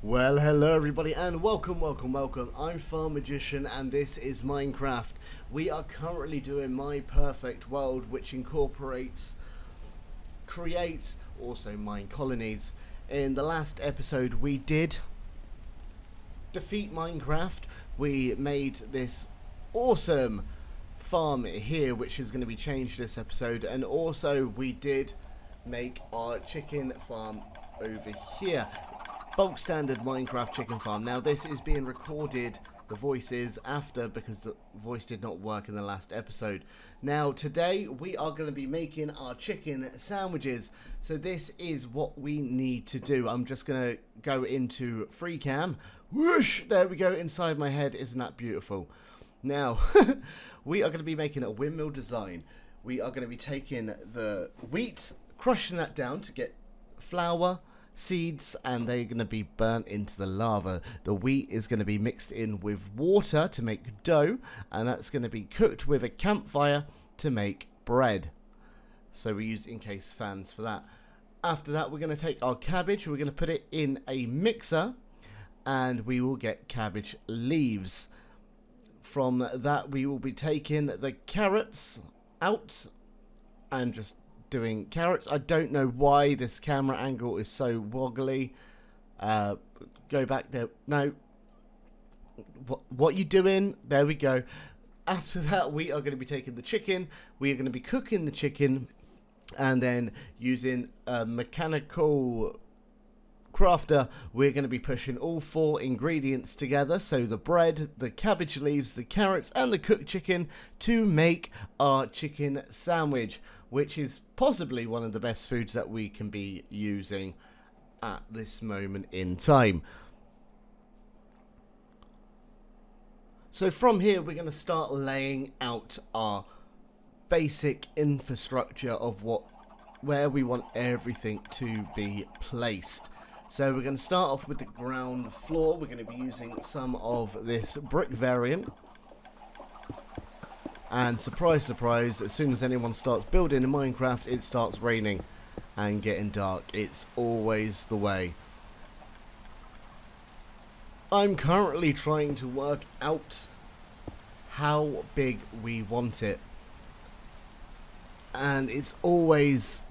Well, hello everybody and welcome. I'm Farm Magician and this is Minecraft. We are currently doing My Perfect World, which incorporates create, also mine colonies. In the last episode we did defeat Minecraft. We made this awesome farm here, which is going to be changed this episode, and also we did make our chicken farm over here. Bulk standard Minecraft chicken farm. Now this is being recorded, the voice is after, because the voice did not work in the last episode. Now today we are going to be making our chicken sandwiches. So this is what we need to do. I'm just going to go into free cam. Whoosh! There we go, inside my head. Isn't that beautiful? Now we are going to be making a windmill design. We are going to be taking the wheat, crushing that down to get flour, seeds, and they're going to be burnt into the lava. The wheat is going to be mixed in with water to make dough, and that's going to be cooked with a campfire to make bread. So we use encased fans for that. After that, we're going to take our cabbage, we're going to put it in a mixer, and we will get cabbage leaves. From that, we will be taking the carrots out and just doing carrots. I don't know why this camera angle is so wobbly. Go back there. No. What you doing? There we go. After that, we are going to be taking the chicken. We are going to be cooking the chicken and then using a mechanical crafter, we're going to be pushing all four ingredients together, so the bread, the cabbage leaves, the carrots and the cooked chicken, to make our chicken sandwich, which is possibly one of the best foods that we can be using at this moment in time. So from here we're going to start laying out our basic infrastructure of where we want everything to be placed. So we're going to start off with the ground floor. We're going to be using some of this brick variant. And surprise, surprise, as soon as anyone starts building in Minecraft, it starts raining and getting dark. It's always the way. I'm currently trying to work out how big we want it. And it's always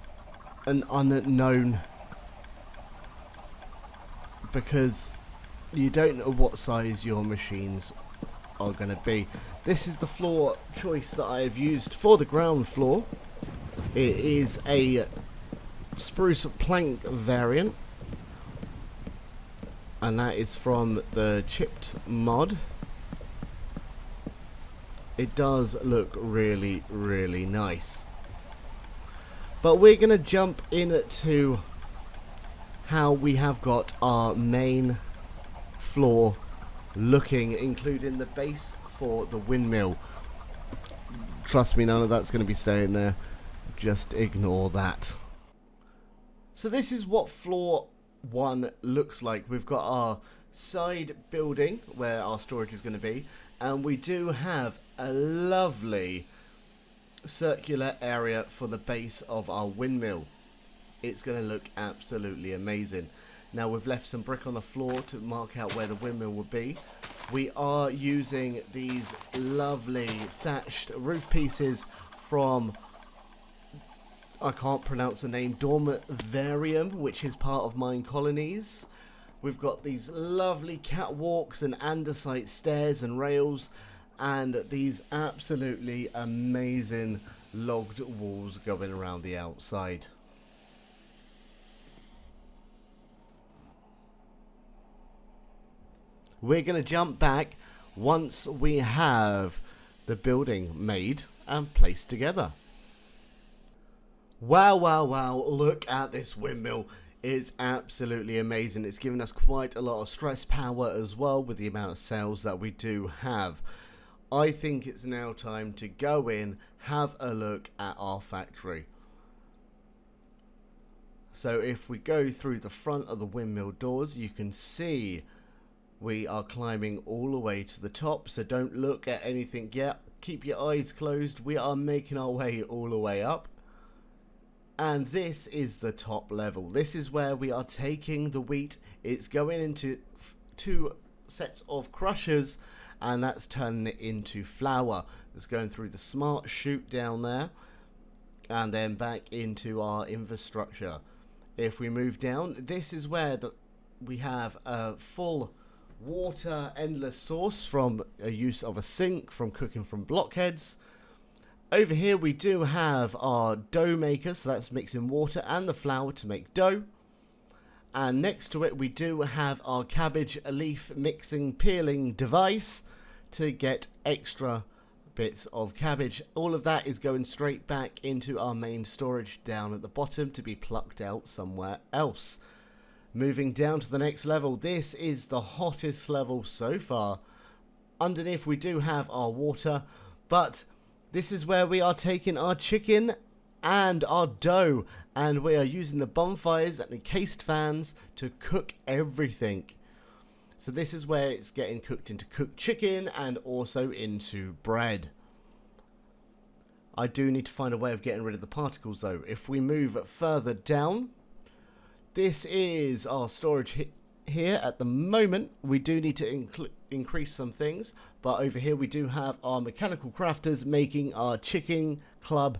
an unknown, because you don't know what size your machines are going to be. This is the floor choice that I have used for the ground floor. It is a spruce plank variant, and that is from the chipped mod. It does look really, really nice. But we're going to jump into how we have got our main floor looking, including the base for the windmill. Trust me, none of that's going to be staying there. Just ignore that. So this is what floor 1 looks like. We've got our side building where our storage is going to be, and we do have a lovely circular area for the base of our windmill. It's going to look absolutely amazing. Now we've left some brick on the floor to mark out where the windmill will be. We are using these lovely thatched roof pieces from, I can't pronounce the name, Dormivarium, which is part of Mine Colonies. We've got these lovely catwalks and andesite stairs and rails, and these absolutely amazing logged walls going around the outside. We're going to jump back once we have the building made and placed together. Wow, wow, wow, look at this windmill. It's absolutely amazing. It's given us quite a lot of stress power as well with the amount of cells that we do have. I think it's now time to go in, have a look at our factory. So if we go through the front of the windmill doors, you can see we are climbing all the way to the top, so don't look at anything yet. Keep your eyes closed. We are making our way all the way up. And this is the top level. This is where we are taking the wheat. It's going into two sets of crushers, and that's turning it into flour. It's going through the smart chute down there, and then back into our infrastructure. If we move down, this is where we have a full water endless source from a use of a sink, from cooking from blockheads. Over here we do have our dough maker, so that's mixing water and the flour to make dough. And next to it we do have our cabbage leaf mixing peeling device to get extra bits of cabbage. All of that is going straight back into our main storage down at the bottom to be plucked out somewhere else. Moving down to the next level, this is the hottest level so far. Underneath we do have our water, but this is where we are taking our chicken and our dough, and we are using the bonfires and the cased fans to cook everything. So this is where it's getting cooked into cooked chicken and also into bread. I do need to find a way of getting rid of the particles though. If we move further down, this is our storage here. At the moment we do need to increase some things, but over here we do have our mechanical crafters making our chicken club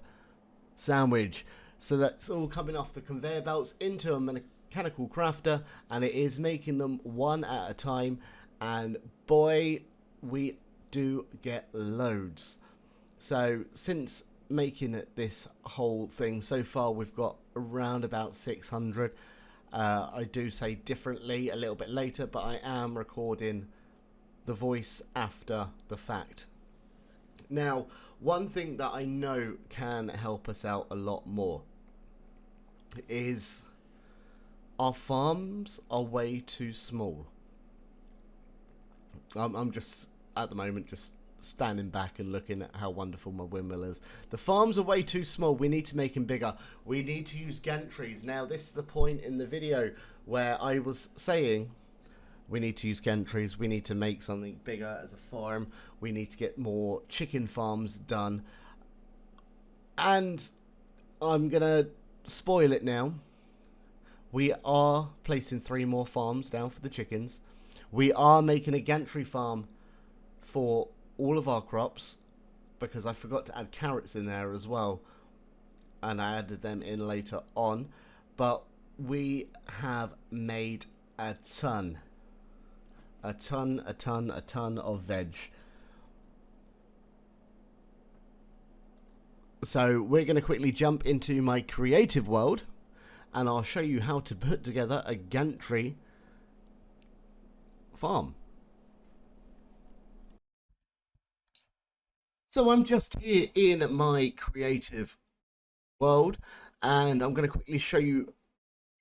sandwich. So that's all coming off the conveyor belts into a mechanical crafter, and it is making them one at a time, and boy, we do get loads. So since making this whole thing so far, we've got around about 600. I do say differently a little bit later, but I am recording the voice after the fact. Now, one thing that I know can help us out a lot more is our farms are way too small. I'm just, at the moment, just standing back and looking at how wonderful my windmill is. The farms are way too small. We need to make them bigger. We need to use gantries. Now, this is the point in the video where I was saying we need to use gantries. We need to make something bigger as a farm. We need to get more chicken farms done. And I'm going to spoil it now. We are placing 3 more farms down for the chickens. We are making a gantry farm for all of our crops, because I forgot to add carrots in there as well, and I added them in later on. But we have made a ton of veg. So we're going to quickly jump into my creative world, and I'll show you how to put together a gantry farm. So I'm just here in my creative world, and I'm going to quickly show you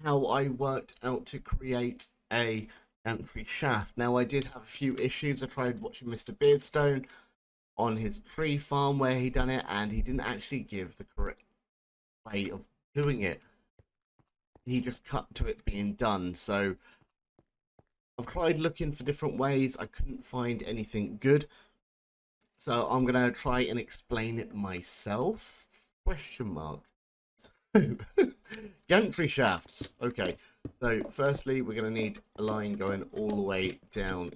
how I worked out to create a gantry shaft. Now, I did have a few issues. I tried watching Mr. Beardstone on his tree farm where he done it, and he didn't actually give the correct way of doing it. He just cut to it being done. So I've tried looking for different ways. I couldn't find anything good. So I'm going to try and explain it myself. Question mark. Gantry shafts. Okay. So firstly, we're going to need a line going all the way down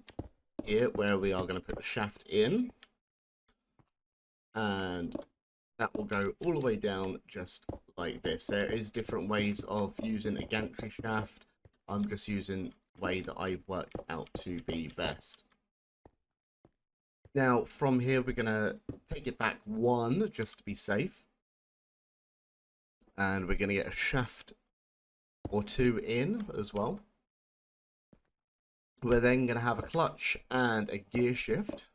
here where we are going to put the shaft in. And that will go all the way down just like this. There is different ways of using a gantry shaft. I'm just using the way that I've worked out to be best. Now, from here, we're going to take it back 1 just to be safe. And we're going to get a shaft or 2 in as well. We're then going to have a clutch and a gear shift.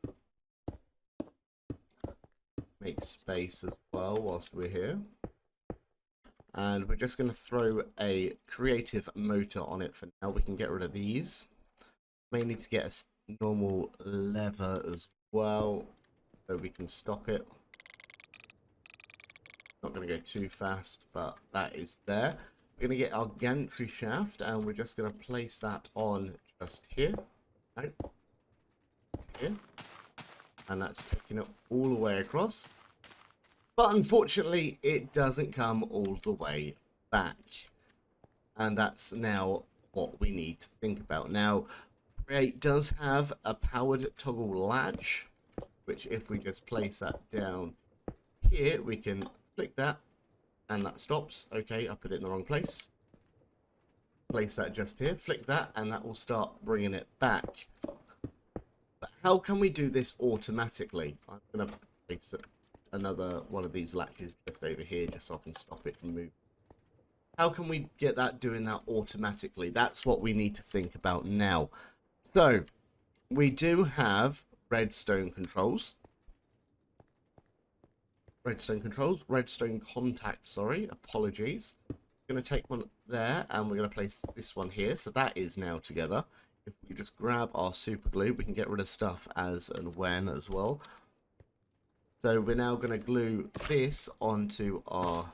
Make space as well whilst we're here. And we're just going to throw a creative motor on it for now. We can get rid of these. May need to get a normal lever as well, so we can stop it. Not going to go too fast, but that is there. We're going to get our gantry shaft, and we're just going to place that on just here. Right. Here. And that's taking it all the way across. But unfortunately, it doesn't come all the way back. And that's now what we need to think about. Now, Create does have a powered toggle latch, which if we just place that down here, we can click that and that stops. Okay, I put it in the wrong place. Place that just here, flick that, and that will start bringing it back. But how can we do this automatically? I'm going to place another one of these latches just over here just so I can stop it from moving. How can we get that doing that automatically? That's what we need to think about now. So we do have redstone controls. Redstone contact, sorry, apologies. We're going to take one there and we're going to place this one here. So that is now together. If we just grab our super glue, we can get rid of stuff as and when as well. So we're now going to glue this onto our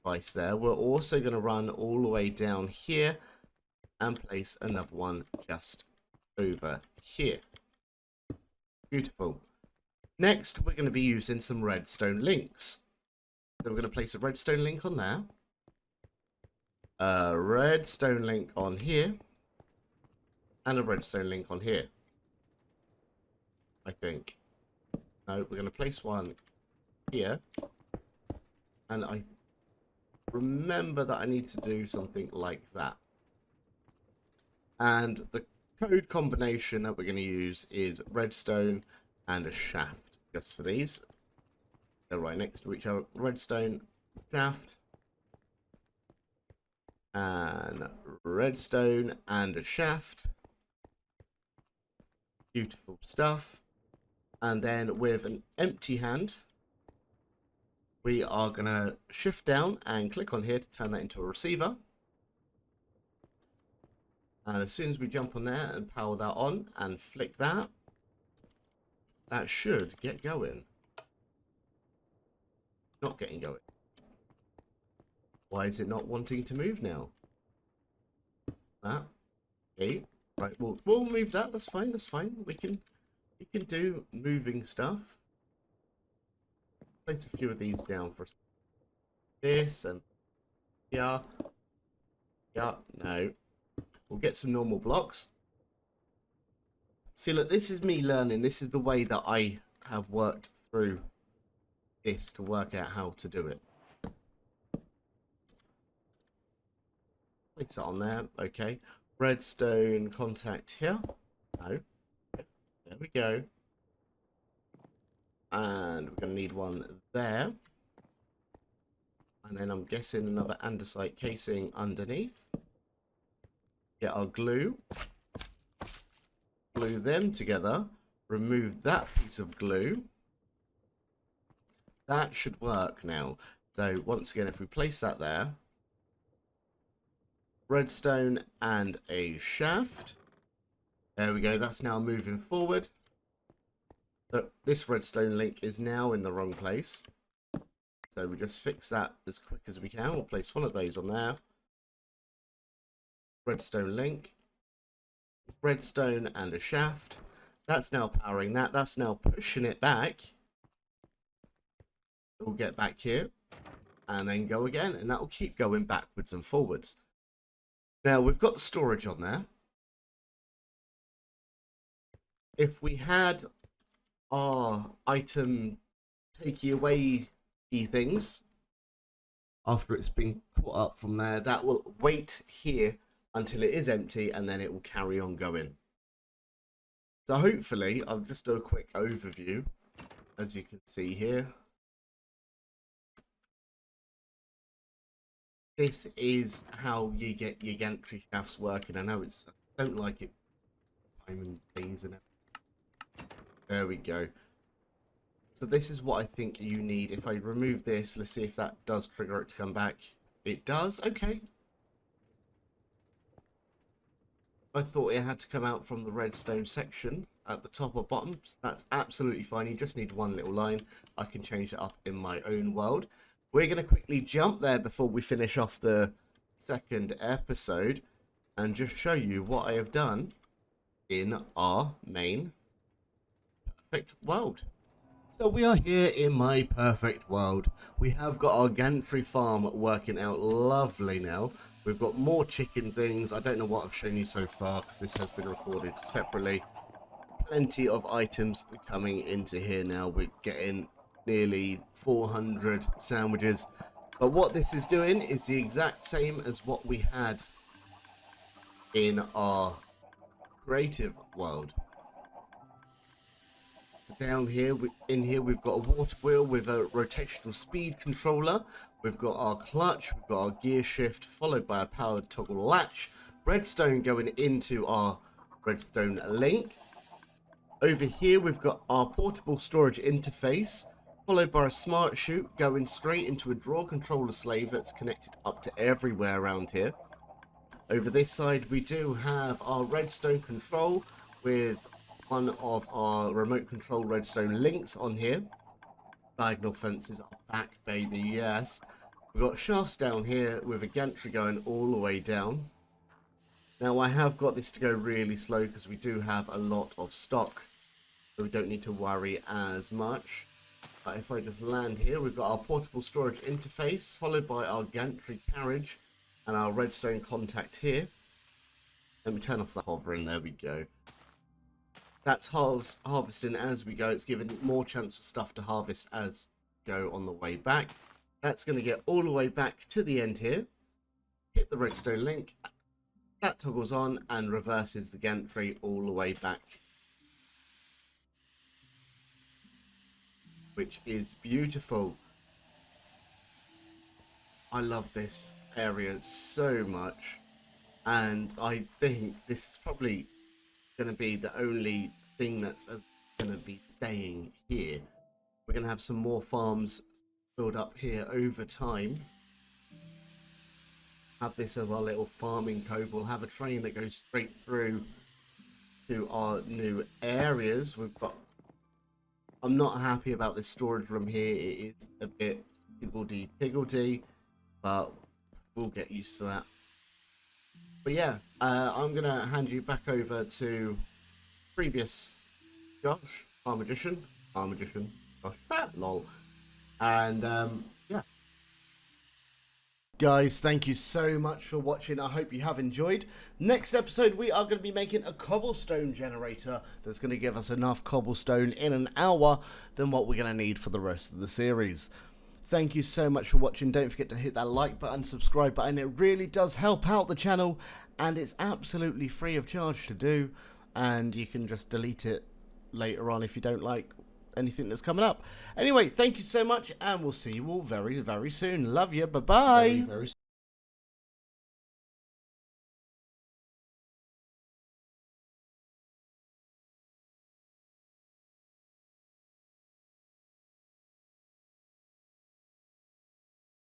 device there. We're also going to run all the way down here and place another one just over here. Beautiful. Next, we're going to be using some redstone links. So we're going to place a redstone link on there. A redstone link on here. And a redstone link on here. I think. No, we're going to place one here. And I remember that I need to do something like that. And the code combination that we're going to use is redstone and a shaft. Just for these. They're right next to each other. Redstone, shaft. And redstone and a shaft. Beautiful stuff. And then with an empty hand, we are going to shift down and click on here to turn that into a receiver. And as soon as we jump on there and power that on and flick that, that should get going. Not getting going. Why is it not wanting to move now? That. Okay. Right, we'll move that. That's fine. That's fine. We can do moving stuff. Place a few of these down for this and yeah. Yeah, no. We'll get some normal blocks. See, look, this is me learning. This is the way that I have worked through this to work out how to do it. Place that on there. Okay. Redstone contact here. No. There we go. And we're going to need one there. And then I'm guessing another andesite casing underneath. Get our glue. Glue them together. Remove that piece of glue. That should work now. So once again, if we place that there. Redstone and a shaft. There we go. That's now moving forward. So this redstone link is now in the wrong place. So we just fix that as quick as we can. We'll place one of those on there. Redstone link. Redstone and a shaft. That's now powering that. That's now pushing it back. We'll get back here. And then go again. And that will keep going backwards and forwards. Now we've got the storage on there. If we had our item takey away things after it's been caught up from there, that will wait here until it is empty and then it will carry on going. So hopefully I'll just do a quick overview as you can see here. This is how you get your gantry shafts working. I know I don't like it time and days and everything. There we go. So this is what I think you need. If I remove this, let's see if that does trigger it to come back. It does. Okay. I thought it had to come out from the redstone section at the top or bottom. That's absolutely fine. You just need one little line. I can change that up in my own world. We're going to quickly jump there before we finish off the second episode and just show you what I have done in our main perfect world. So we are here in my perfect world. We have got our gantry farm working out lovely now. We've got more chicken things. I don't know what I've shown you so far because this has been recorded separately. Plenty of items coming into here now. We're getting nearly 400 sandwiches. But what this is doing is the exact same as what we had in our creative world. So down here, in here, we've got a water wheel with a rotational speed controller. We've got our clutch, we've got our gear shift, followed by a powered toggle latch. Redstone going into our redstone link. Over here, we've got our portable storage interface, followed by a smart chute going straight into a draw controller slave that's connected up to everywhere around here. Over this side, we do have our redstone control with one of our remote control redstone links on here. Diagonal fences are back, baby, yes. We've got shafts down here with a gantry going all the way down. Now I have got this to go really slow because we do have a lot of stock, so we don't need to worry as much. But if I just land here, we've got our portable storage interface, followed by our gantry carriage and our redstone contact here. Let me turn off the hovering, there we go. That's harvesting as we go. It's giving more chance for stuff to harvest as go on the way back. That's going to get all the way back to the end here. Hit the redstone link. That toggles on and reverses the gantry all the way back, which is beautiful. I love this area so much, and I think this is probably going to be the only thing that's going to be staying here. We're going to have some more farms build up here over time. Have this as our little farming cove. We'll have a train that goes straight through to our new areas. We've got, I'm not happy about this storage room here. It is a bit higgledy-piggledy, but we'll get used to that. But yeah, I'm going to hand you back over to previous Josh, our magician, Josh, lol. And yeah. Guys, thank you so much for watching. I hope you have enjoyed. Next episode, we are going to be making a cobblestone generator that's going to give us enough cobblestone in an hour than what we're going to need for the rest of the series. Thank you so much for watching. Don't forget to hit that like button, subscribe button. It really does help out the channel, and it's absolutely free of charge to do. And you can just delete it later on if you don't like anything that's coming up. Anyway, thank you so much, and we'll see you all very, very soon. Love you. Bye-bye.